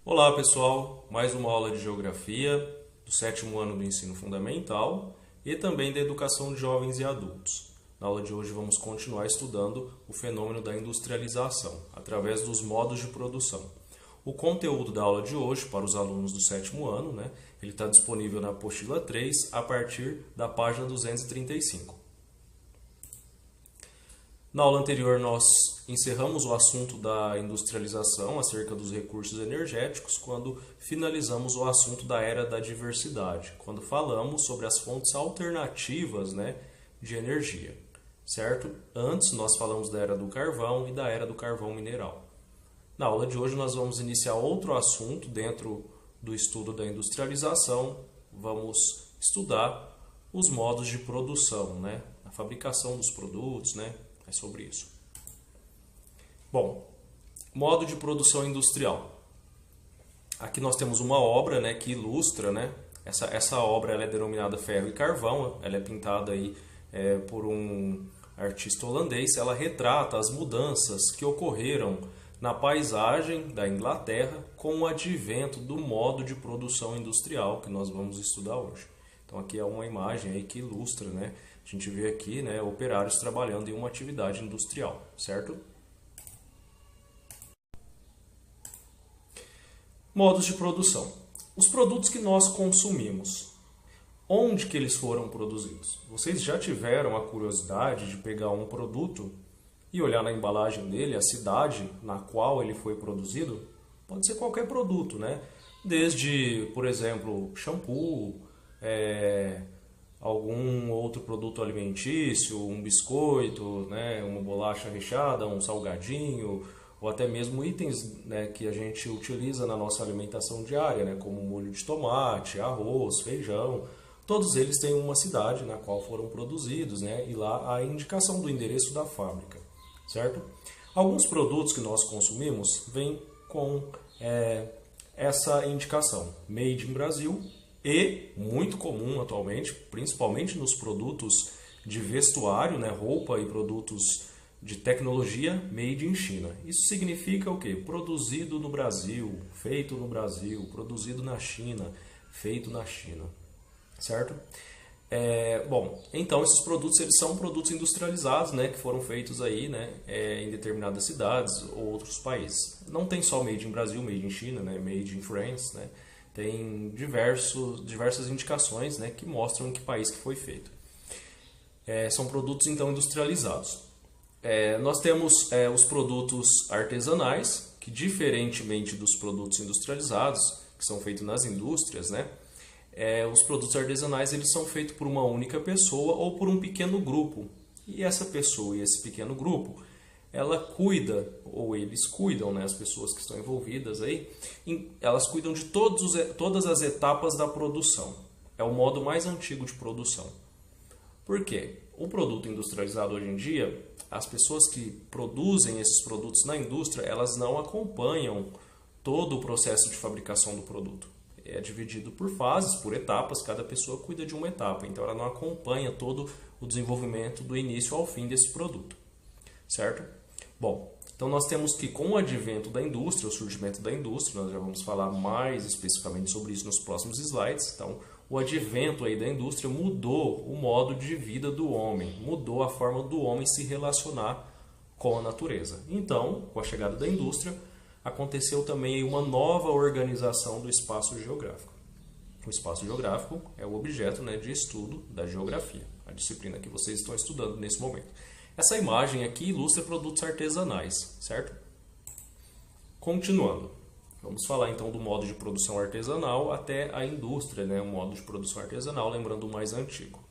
Olá pessoal, mais uma aula de Geografia do sétimo ano do ensino fundamental e também da educação de jovens e adultos. Na aula de hoje vamos continuar estudando o fenômeno da industrialização através dos modos de produção. O conteúdo da aula de hoje para os alunos do sétimo ano, ele está disponível na apostila 3 a partir da página 235. Na aula anterior, nós encerramos o assunto da industrialização acerca dos recursos energéticos quando finalizamos o assunto da era da diversidade, quando falamos sobre as fontes alternativas, de energia, certo? Antes, nós falamos da era do carvão e da era do carvão mineral. Na aula de hoje, nós vamos iniciar outro assunto dentro do estudo da industrialização. Vamos estudar os modos de produção, a fabricação dos produtos, É sobre isso. Bom, modo de produção industrial. Aqui nós temos uma obra, que ilustra, essa obra ela é denominada Ferro e Carvão. Ela é pintada aí por um artista holandês. Ela retrata as mudanças que ocorreram na paisagem da Inglaterra com o advento do modo de produção industrial que nós vamos estudar hoje. Então aqui é uma imagem aí que ilustra, A gente vê aqui, operários trabalhando em uma atividade industrial, certo? Modos de produção. Os produtos que nós consumimos, onde que eles foram produzidos? Vocês já tiveram a curiosidade de pegar um produto e olhar na embalagem dele, a cidade na qual ele foi produzido? Pode ser qualquer produto, Desde, por exemplo, shampoo, algum outro produto alimentício, um biscoito, uma bolacha recheada, um salgadinho, ou até mesmo itens que a gente utiliza na nossa alimentação diária, como molho de tomate, arroz, feijão. Todos eles têm uma cidade na qual foram produzidos, e lá a indicação do endereço da fábrica, certo? Alguns produtos que nós consumimos vêm com essa indicação, Made in Brasil, e muito comum atualmente, principalmente nos produtos de vestuário, roupa e produtos de tecnologia, Made in China. Isso significa o quê? Produzido no Brasil, feito no Brasil, produzido na China, feito na China, certo? Bom, então esses produtos eles são produtos industrializados, que foram feitos aí, em determinadas cidades ou outros países. Não tem só Made in Brasil, Made in China, Made in France, Tem diversas indicações que mostram em que país que foi feito. São produtos então industrializados. Nós temos os produtos artesanais, que diferentemente dos produtos industrializados, que são feitos nas indústrias, os produtos artesanais eles são feitos por uma única pessoa ou por um pequeno grupo. E essa pessoa e esse pequeno grupo ela cuida, ou eles cuidam, as pessoas que estão envolvidas aí, elas cuidam de todas as etapas da produção. É o modo mais antigo de produção. Por quê? O produto industrializado hoje em dia, as pessoas que produzem esses produtos na indústria, elas não acompanham todo o processo de fabricação do produto. É dividido por fases, por etapas, cada pessoa cuida de uma etapa, então ela não acompanha todo o desenvolvimento do início ao fim desse produto, certo? Bom, então nós temos que com o advento da indústria, o surgimento da indústria, nós já vamos falar mais especificamente sobre isso nos próximos slides. Então, o advento aí da indústria mudou o modo de vida do homem, mudou a forma do homem se relacionar com a natureza. Então, com a chegada da indústria, aconteceu também uma nova organização do espaço geográfico. O espaço geográfico é o objeto de estudo da geografia, a disciplina que vocês estão estudando nesse momento. Essa imagem aqui ilustra produtos artesanais, certo? Continuando, vamos falar então do modo de produção artesanal até a indústria, o modo de produção artesanal, lembrando o mais antigo.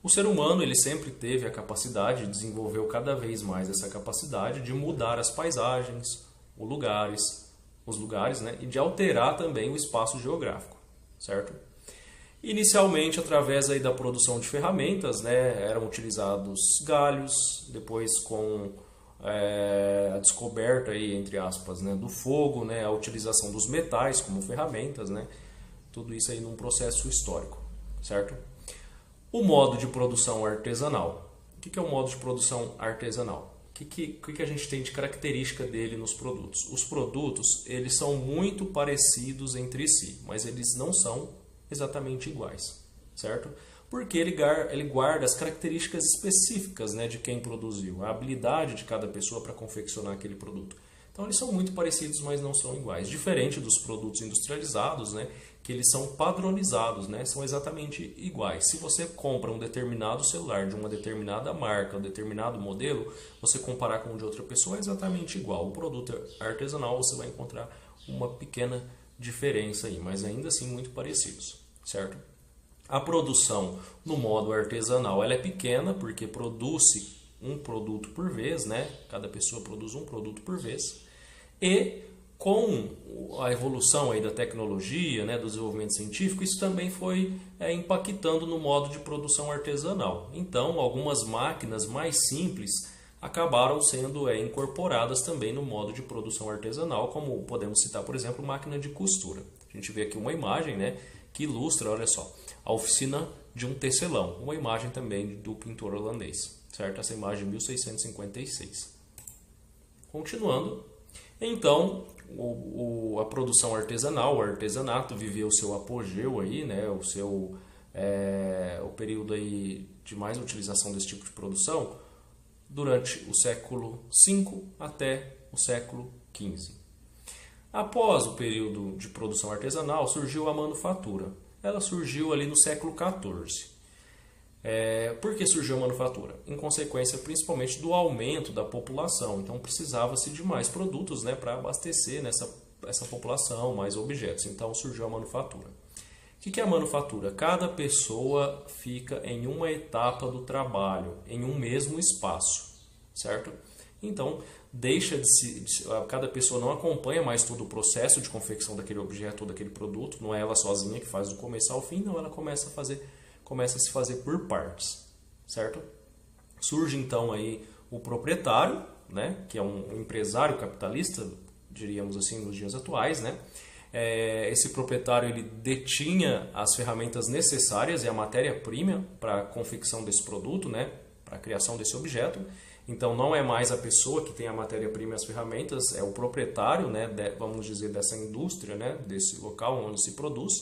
O ser humano ele sempre teve a capacidade, desenvolveu cada vez mais essa capacidade de mudar as paisagens, os lugares, e de alterar também o espaço geográfico, certo? Inicialmente, através aí da produção de ferramentas, eram utilizados galhos, depois com a descoberta, aí, entre aspas, do fogo, a utilização dos metais como ferramentas, tudo isso aí num processo histórico, certo? O modo de produção artesanal. O que é o modo de produção artesanal? que a gente tem de característica dele nos produtos? Os produtos, eles são muito parecidos entre si, mas eles não são exatamente iguais, certo? Porque ele guarda as características específicas, né, de quem produziu, a habilidade de cada pessoa para confeccionar aquele produto. Então eles são muito parecidos, mas não são iguais. Diferente dos produtos industrializados, né, que eles são padronizados, né, são exatamente iguais. Se você compra um determinado celular de uma determinada marca, um determinado modelo, você comparar com o de outra pessoa é exatamente igual. O produto artesanal você vai encontrar uma pequena diferença aí, mas ainda assim muito parecidos, certo? A produção no modo artesanal ela é pequena porque produz-se um produto por vez, né? Cada pessoa produz um produto por vez. E com a evolução aí da tecnologia, né, do desenvolvimento científico, isso também foi impactando no modo de produção artesanal. Então, algumas máquinas mais simples acabaram sendo incorporadas também no modo de produção artesanal, como podemos citar, por exemplo, máquina de costura. A gente vê aqui uma imagem, né, que ilustra, olha só, a oficina de um tecelão, uma imagem também do pintor holandês, certo? Essa imagem de 1656. Continuando, então, a produção artesanal, o artesanato viveu o seu apogeu aí, né, o período aí de mais utilização desse tipo de produção durante o século V até o século XV. Após o período de produção artesanal, surgiu a manufatura. Ela surgiu ali no século XIV. Por que surgiu a manufatura? Em consequência, principalmente, do aumento da população. Então, precisava-se de mais produtos, né, para abastecer essa população, mais objetos. Então, surgiu a manufatura. O que é a manufatura? Cada pessoa fica em uma etapa do trabalho, em um mesmo espaço, certo? Então, cada pessoa não acompanha mais todo o processo de confecção daquele objeto ou daquele produto, não é ela sozinha que faz do começo ao fim, não, ela começa a se fazer por partes, certo? Surge então aí o proprietário, né, que é um empresário capitalista, diríamos assim, nos dias atuais, né? Esse proprietário ele detinha as ferramentas necessárias e a matéria-prima para a confecção desse produto, né, para a criação desse objeto. Então não é mais a pessoa que tem a matéria-prima e as ferramentas, é o proprietário, né, vamos dizer, dessa indústria, né, desse local onde se produz.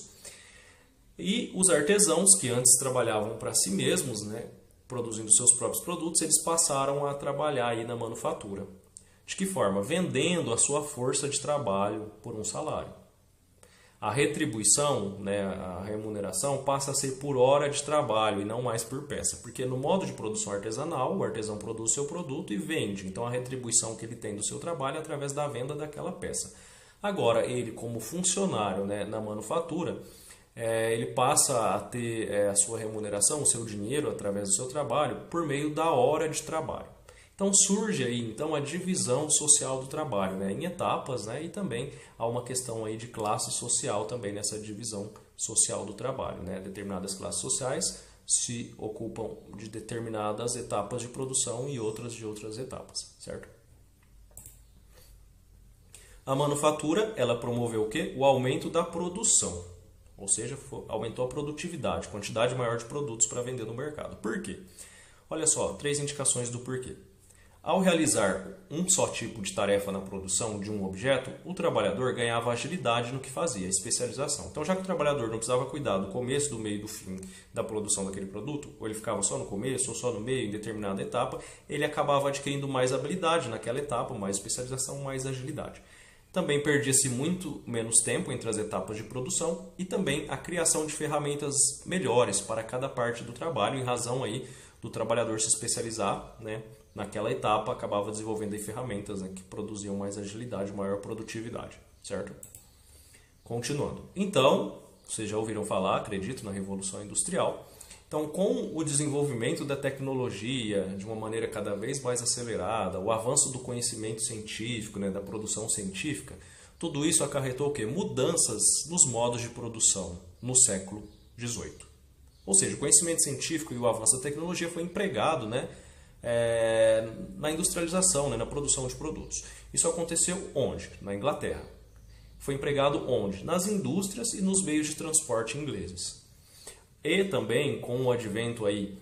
E os artesãos que antes trabalhavam para si mesmos, né, produzindo seus próprios produtos, eles passaram a trabalhar aí na manufatura. De que forma? Vendendo a sua força de trabalho por um salário. A retribuição, né, a remuneração, passa a ser por hora de trabalho e não mais por peça. Porque no modo de produção artesanal, o artesão produz seu produto e vende. Então a retribuição que ele tem do seu trabalho é através da venda daquela peça. Agora, ele como funcionário, né, na manufatura, ele passa a ter a sua remuneração, o seu dinheiro através do seu trabalho por meio da hora de trabalho. Então surge aí então a divisão social do trabalho, né, em etapas, né, e também há uma questão aí de classe social também nessa divisão social do trabalho, né? Determinadas classes sociais se ocupam de determinadas etapas de produção e outras de outras etapas, certo? A manufatura, ela promoveu o quê? O aumento da produção. Ou seja, aumentou a produtividade, quantidade maior de produtos para vender no mercado. Por quê? Olha só, 3 indicações do porquê. Ao realizar um só tipo de tarefa na produção de um objeto, o trabalhador ganhava agilidade no que fazia, especialização. Então, já que o trabalhador não precisava cuidar do começo, do meio e do fim da produção daquele produto, ou ele ficava só no começo ou só no meio, em determinada etapa, ele acabava adquirindo mais habilidade naquela etapa, mais especialização, mais agilidade. Também perdia-se muito menos tempo entre as etapas de produção e também a criação de ferramentas melhores para cada parte do trabalho, em razão aí do trabalhador se especializar, né, naquela etapa, acabava desenvolvendo aí ferramentas, né, que produziam mais agilidade, maior produtividade, certo? Continuando. Então, vocês já ouviram falar, acredito, na Revolução Industrial. Então, com o desenvolvimento da tecnologia de uma maneira cada vez mais acelerada, o avanço do conhecimento científico, né, da produção científica, tudo isso acarretou o quê? Mudanças nos modos de produção no século XVIII. Ou seja, o conhecimento científico e o avanço da tecnologia foi empregado, né, na industrialização, né, na produção de produtos. Isso aconteceu onde? Na Inglaterra. Foi empregado onde? Nas indústrias e nos meios de transporte ingleses. E também com o advento aí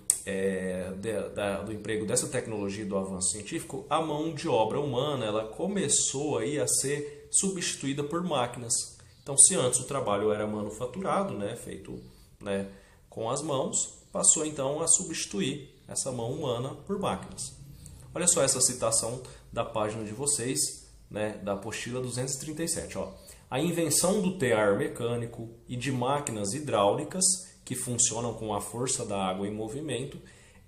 do emprego dessa tecnologia e do avanço científico, a mão de obra humana ela começou aí a ser substituída por máquinas. Então, se antes o trabalho era manufaturado, né, feito, né, com as mãos, passou então a substituir essa mão humana por máquinas. Olha só essa citação da página de vocês, né, da apostila 237. Ó. A invenção do tear mecânico e de máquinas hidráulicas que funcionam com a força da água em movimento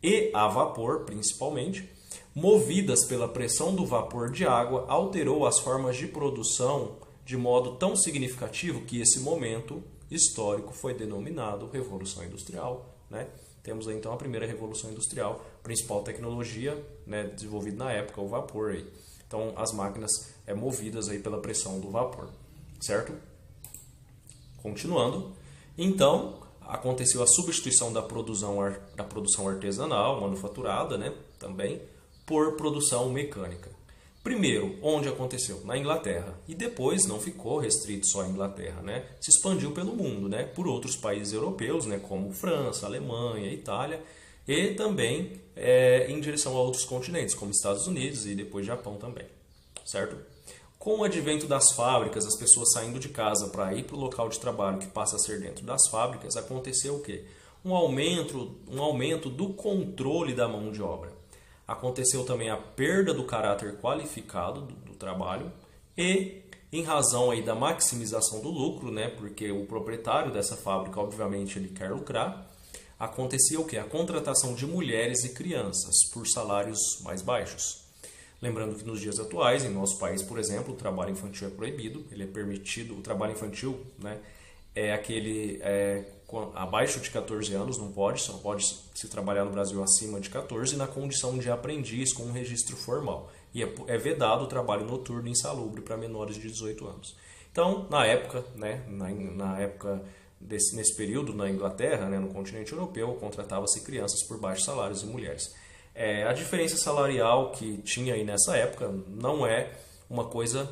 e a vapor, principalmente, movidas pela pressão do vapor de água, alterou as formas de produção de modo tão significativo que esse momento histórico foi denominado Revolução Industrial, né? Temos aí, então a primeira Revolução Industrial, principal tecnologia, né, desenvolvida na época, o vapor. Aí. Então as máquinas movidas aí pela pressão do vapor, certo? Continuando, então aconteceu a substituição da produção artesanal, manufaturada, né, também, por produção mecânica. Primeiro, onde aconteceu? Na Inglaterra. E depois não ficou restrito só à Inglaterra, né? Se expandiu pelo mundo, né? Por outros países europeus, né? Como França, Alemanha, Itália. E também em direção a outros continentes, como Estados Unidos e depois Japão também. Certo? Com o advento das fábricas, as pessoas saindo de casa para ir para o local de trabalho que passa a ser dentro das fábricas, aconteceu o quê? Um aumento do controle da mão de obra. Aconteceu também a perda do caráter qualificado do trabalho e, em razão aí da maximização do lucro, né, porque o proprietário dessa fábrica, obviamente, ele quer lucrar, acontecia o quê? A contratação de mulheres e crianças por salários mais baixos. Lembrando que nos dias atuais, em nosso país, por exemplo, o trabalho infantil é proibido, ele é permitido, o trabalho infantil, né, é aquele abaixo de 14 anos, não pode, só pode se trabalhar no Brasil acima de 14 na condição de aprendiz com um registro formal. E é vedado o trabalho noturno insalubre para menores de 18 anos. Então, na época, né, nesse período na Inglaterra, né, no continente europeu, contratava-se crianças por baixos salários e mulheres. A diferença salarial que tinha aí nessa época não é uma coisa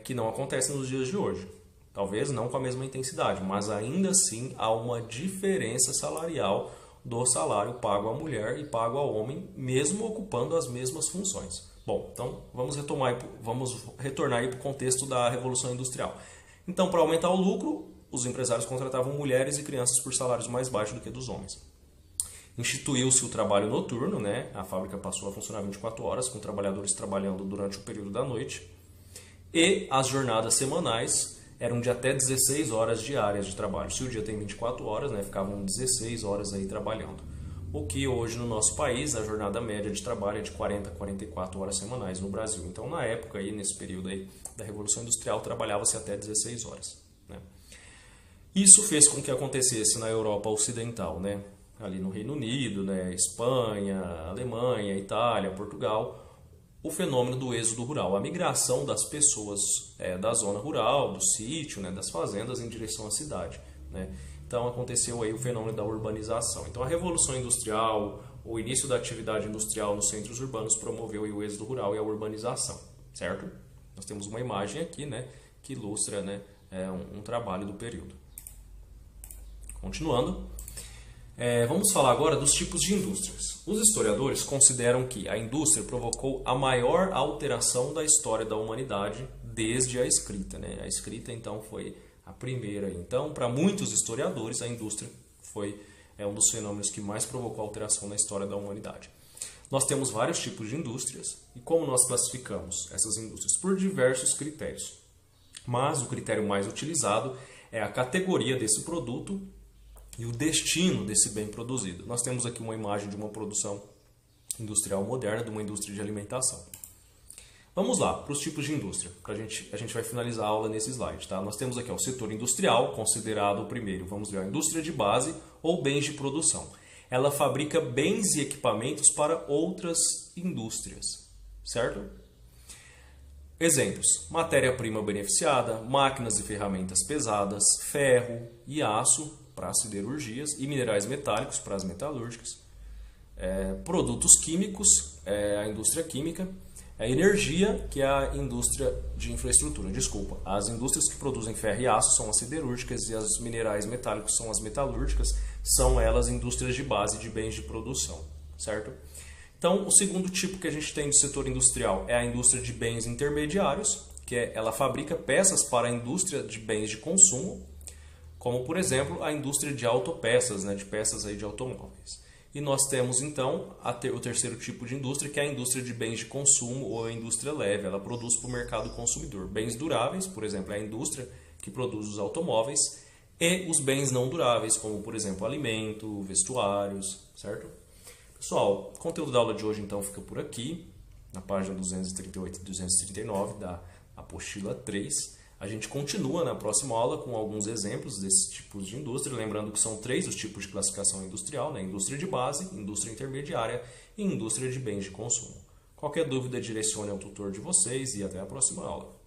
que não acontece nos dias de hoje. Talvez não com a mesma intensidade, mas ainda assim há uma diferença salarial do salário pago à mulher e pago ao homem, mesmo ocupando as mesmas funções. Bom, então vamos retornar aí para o contexto da Revolução Industrial. Então, para aumentar o lucro, os empresários contratavam mulheres e crianças por salários mais baixos do que dos homens. Instituiu-se o trabalho noturno, né? A fábrica passou a funcionar 24 horas, com trabalhadores trabalhando durante o período da noite. E as jornadas semanais eram de até 16 horas diárias de trabalho. Se o dia tem 24 horas, né, ficavam 16 horas aí trabalhando. O que hoje no nosso país, a jornada média de trabalho é de 40 a 44 horas semanais no Brasil. Então, na época, aí, nesse período aí da Revolução Industrial, trabalhava-se até 16 horas. Né? Isso fez com que acontecesse na Europa Ocidental, né? Ali no Reino Unido, né? Espanha, Alemanha, Itália, Portugal, o fenômeno do êxodo rural, a migração das pessoas da zona rural, do sítio, né, das fazendas em direção à cidade. Né? Então aconteceu aí o fenômeno da urbanização. Então a Revolução Industrial, o início da atividade industrial nos centros urbanos promoveu aí o êxodo rural e a urbanização, certo? Nós temos uma imagem aqui, né, que ilustra, né, um trabalho do período. Continuando. Vamos falar agora dos tipos de indústrias. Os historiadores consideram que a indústria provocou a maior alteração da história da humanidade desde a escrita. Né? A escrita, então, foi a primeira. Então, para muitos historiadores, a indústria foi um dos fenômenos que mais provocou alteração na história da humanidade. Nós temos vários tipos de indústrias e como nós classificamos essas indústrias? Por diversos critérios. Mas o critério mais utilizado é a categoria desse produto e o destino desse bem produzido. Nós temos aqui uma imagem de uma produção industrial moderna, de uma indústria de alimentação. Vamos lá, para os tipos de indústria. A gente vai finalizar a aula nesse slide. Tá? Nós temos aqui o setor industrial, considerado o primeiro. Vamos ver a indústria de base ou bens de produção. Ela fabrica bens e equipamentos para outras indústrias. Certo? Exemplos: matéria-prima beneficiada, máquinas e ferramentas pesadas, ferro e aço para as siderurgias e minerais metálicos para as metalúrgicas, produtos químicos, a indústria química, a energia, que é a indústria de infraestrutura. As indústrias que produzem ferro e aço são as siderúrgicas e as minerais metálicos são as metalúrgicas, são elas indústrias de base de bens de produção, certo? Então, o segundo tipo que a gente tem do setor industrial é a indústria de bens intermediários, que ela fabrica peças para a indústria de bens de consumo, como, por exemplo, a indústria de autopeças, né, de peças aí de automóveis. E nós temos, então, o terceiro tipo de indústria, que é a indústria de bens de consumo ou a indústria leve. Ela produz para o mercado consumidor bens duráveis, por exemplo, é a indústria que produz os automóveis, e os bens não duráveis, como, por exemplo, alimento, vestuários, certo? Pessoal, o conteúdo da aula de hoje, então, fica por aqui, na página 238 e 239 da apostila 3. A gente continua na próxima aula com alguns exemplos desses tipos de indústria, lembrando que são 3 os tipos de classificação industrial, né? Indústria de base, indústria intermediária e indústria de bens de consumo. Qualquer dúvida, direcione ao tutor de vocês e até a próxima aula.